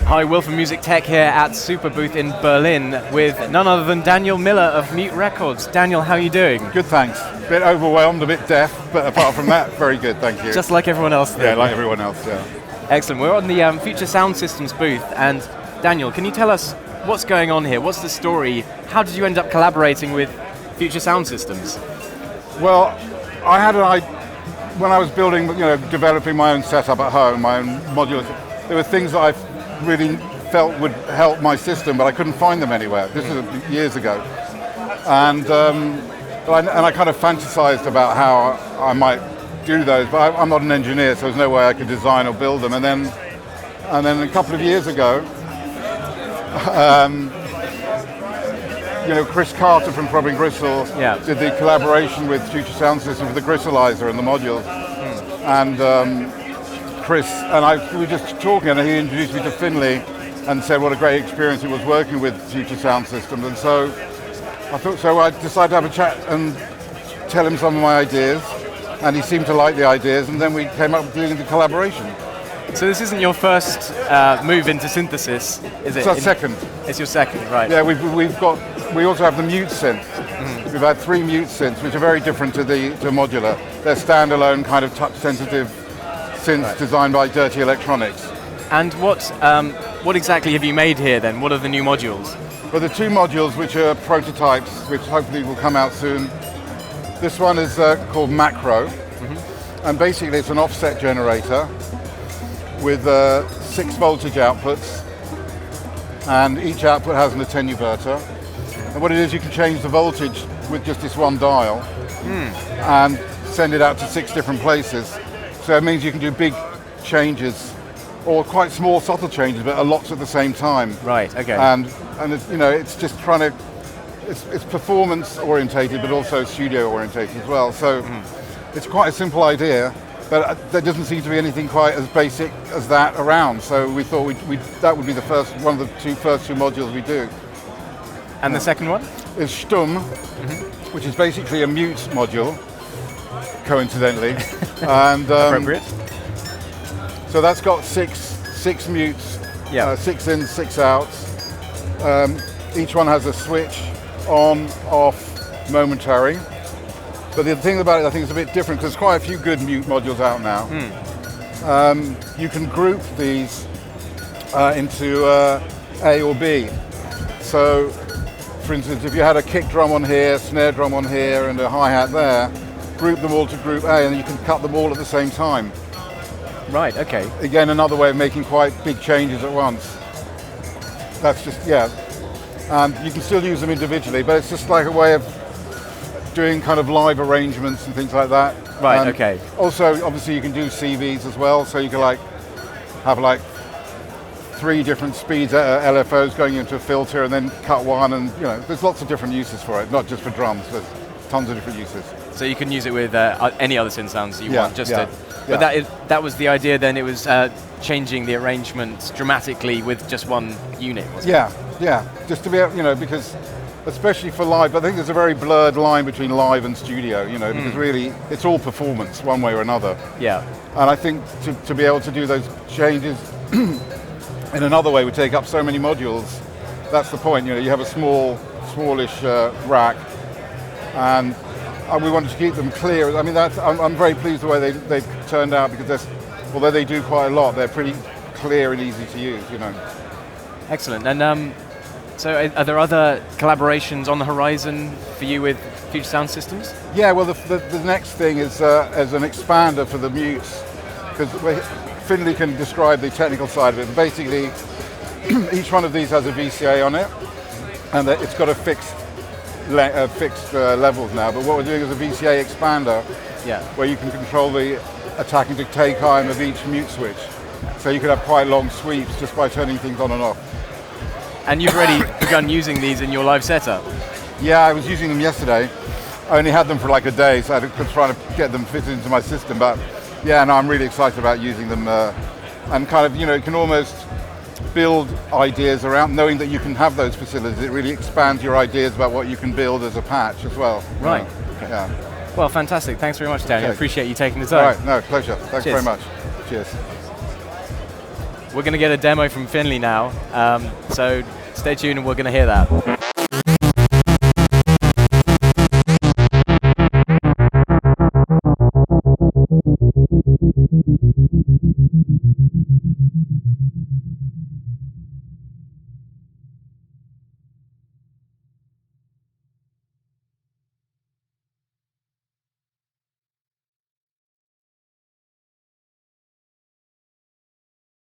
Hi, Will from Music Tech here at Superbooth in Berlin with none other than Daniel Miller of Mute Records. Daniel, how are you doing? Good, thanks. A bit overwhelmed, a bit deaf, but apart from that, very good, thank you. Just like everyone else there. Yeah, like everyone else, yeah. Excellent. We're on the Future Sound Systems booth, and Daniel, can you tell us what's going on here? What's the story? How did you end up collaborating with Future Sound Systems? Well, I had when I was building, developing my own setup at home, my own modules, there were things that I really felt would help my system, but I couldn't find them anywhere. This was years ago. And I kind of fantasized about how I might do those, but I'm not an engineer, so there's no way I could design or build them. And then a couple of years ago, Chris Carter from Throbbing Gristle did the collaboration with Future Sound Systems with the gristleizer and the modules. And Chris and we were just talking, and he introduced me to Finley and said what a great experience it was working with Future Sound Systems. And so I decided to have a chat and tell him some of my ideas, and he seemed to like the ideas, and then we came up with doing the collaboration. So this isn't your first move into synthesis, is it? It's our second. It's your second, right? Yeah, we also have the mute synth. Mm-hmm. We've had 3 mute synths, which are very different to modular. They're standalone, kind of touch-sensitive synths designed by Dirty Electronics. And what exactly have you made here then? What are the new modules? Well, the 2 modules, which are prototypes, which hopefully will come out soon. This one is called Makrow, and basically it's an offset generator with 6 voltage outputs, and each output has an attenuverter. And what it is, you can change the voltage with just this one dial and send it out to 6 different places. So it means you can do big changes or quite small, subtle changes, but lots at the same time. Right. Okay. And it's, it's just trying to, it's performance orientated, but also studio orientated as well. So it's quite a simple idea, but there doesn't seem to be anything quite as basic as that around. So we thought that would be one of the first two modules we do. And the second one is Stumm, which is basically a mute module, coincidentally. And appropriate. So that's got six mutes, 6 in, 6 outs. Each one has a switch on, off, momentary. But the thing about it, I think, is a bit different because there's quite a few good mute modules out now. You can group these into A or B. So, for instance, if you had a kick drum on here, snare drum on here, and a hi-hat there, group them all to group A, and you can cut them all at the same time. Right, okay. Again, another way of making quite big changes at once. That's just, and you can still use them individually, but it's just like a way of doing kind of live arrangements and things like that. Right, okay. Also, obviously, you can do CVs as well, so you can have 3 different speeds, LFOs going into a filter, and then cut one, and there's lots of different uses for it, not just for drums. There's tons of different uses. So you can use it with any other synth sounds you want, But that was the idea then, it was changing the arrangement dramatically with just one unit, wasn't it? Yeah, just to be able, because especially for live, I think there's a very blurred line between live and studio, because really it's all performance one way or another. Yeah. And I think to be able to do those changes in another way would take up so many modules. That's the point, you have a smallish rack, and we wanted to keep them clear. I mean, I'm very pleased the way they've turned out, because although they do quite a lot, they're pretty clear and easy to use, Excellent. And so are there other collaborations on the horizon for you with Future Sound Systems? Yeah, well, the next thing is as an expander for the mutes, because Finley can describe the technical side of it. Basically, each one of these has a VCA on it, and it's got a fixed levels now. But what we're doing is a VCA expander, where you can control the attack and decay time of each mute switch. So you could have quite long sweeps just by turning things on and off. And you've already begun using these in your live setup? Yeah, I was using them yesterday. I only had them for like a day, so I was trying to get them fitted into my system. But I'm really excited about using them. And kind of, you can almost build ideas around, knowing that you can have those facilities. It really expands your ideas about what you can build as a patch as well. Right. Okay. Yeah. Well, fantastic. Thanks very much, Daniel. Okay. Appreciate you taking the time. All right, no, pleasure. Thanks very much. Cheers. we're going to get a demo from Finley now. So stay tuned and we're going to hear that.